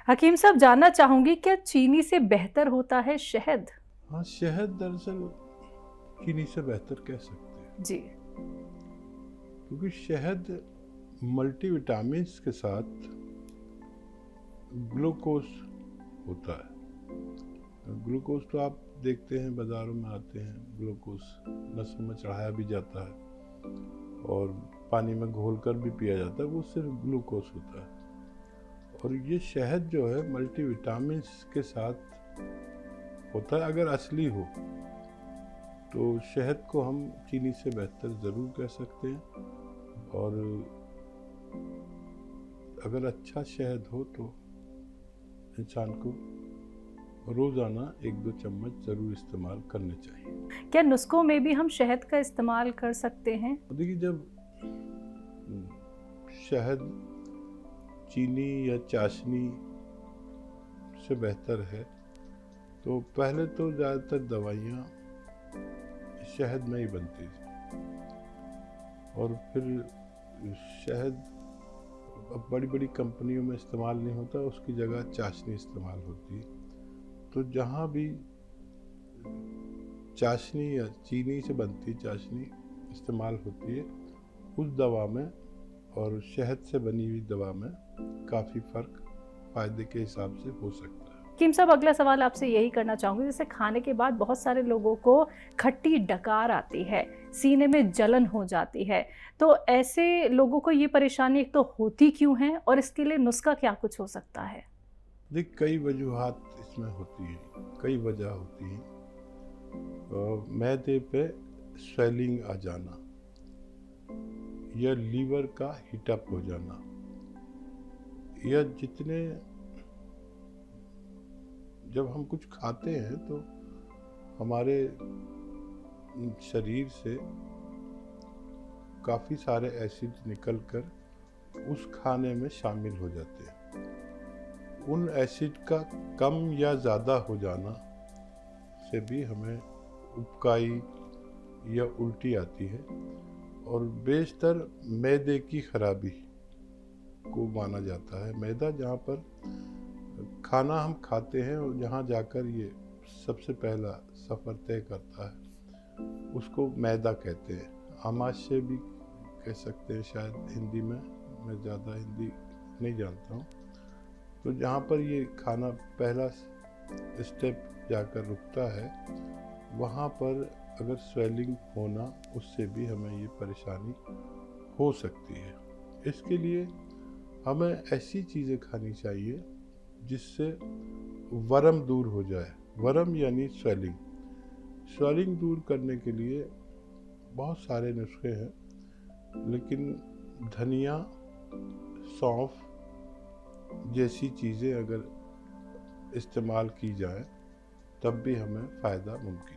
हकीम साहब, जानना चाहूंगी क्या चीनी से बेहतर होता है शहद? हाँ, शहद दरअसल चीनी से बेहतर कह सकते हैं, जी। क्योंकि शहद मल्टीविटामिन्स के साथ ग्लूकोज होता है। ग्लूकोज तो आप देखते हैं बाज़ारों में आते हैं, ग्लूकोज नसों में चढ़ाया भी जाता है और पानी में घोलकर भी पिया जाता है, वो सिर्फ ग्लूकोज होता है। और ये शहद जो है मल्टीविटामिन्स के साथ होता है। अगर असली हो तो शहद को हम चीनी से बेहतर ज़रूर कह सकते हैं। और अगर अच्छा शहद हो तो इंसान को रोज़ाना 1-2 चम्मच ज़रूर इस्तेमाल करने चाहिए। क्या नुस्खों में भी हम शहद का इस्तेमाल कर सकते हैं? देखिए, जब शहद चीनी या चाशनी से बेहतर है तो पहले तो ज़्यादातर दवाइयाँ शहद में ही बनती थी, और फिर शहद अब बड़ी बड़ी कंपनियों में इस्तेमाल नहीं होता, उसकी जगह चाशनी इस्तेमाल होती है। तो जहाँ भी चाशनी या चीनी से बनती चाशनी इस्तेमाल होती है, उस दवा में और शहद से बनी हुई दवा में काफ़ी फ़र्क फ़ायदे के हिसाब से हो सकता है। हकीम साहब, अगला सवाल आपसे यही करना चाहूंगी, जैसे खाने के बाद बहुत सारे लोगों को खट्टी डकार आती है, सीने में जलन हो जाती है, तो ऐसे लोगों को ये परेशानी एक तो होती क्यों है और इसके लिए नुस्खा क्या कुछ हो सकता है? देख, कई वजूहात इसमें होती हैं, कई वजह होती हैं। मैदे पे स्वेलिंग आ जाना या लीवर का हीटअप हो जाना, या जब हम कुछ खाते हैं तो हमारे शरीर से काफ़ी सारे एसिड निकलकर उस खाने में शामिल हो जाते हैं। उन एसिड का कम या ज़्यादा हो जाना से भी हमें उबकाई या उल्टी आती है, और बेशतर मैदे की खराबी को माना जाता है। मैदा जहाँ पर खाना हम खाते हैं और जहाँ जाकर ये सबसे पहला सफ़र तय करता है, उसको मैदा कहते हैं। आमाशय भी कह सकते हैं शायद हिंदी में, मैं ज़्यादा हिंदी नहीं जानता हूँ। तो जहाँ पर ये खाना पहला स्टेप जाकर रुकता है, वहाँ पर अगर स्वेलिंग होना, उससे भी हमें ये परेशानी हो सकती है। इसके लिए हमें ऐसी चीज़ें खानी चाहिए जिससे वरम दूर हो जाए। वरम यानी स्वेलिंग। स्वेलिंग दूर करने के लिए बहुत सारे नुस्खे हैं, लेकिन धनिया, सौंफ जैसी चीज़ें अगर इस्तेमाल की जाए तब भी हमें फ़ायदा मुमकिन है।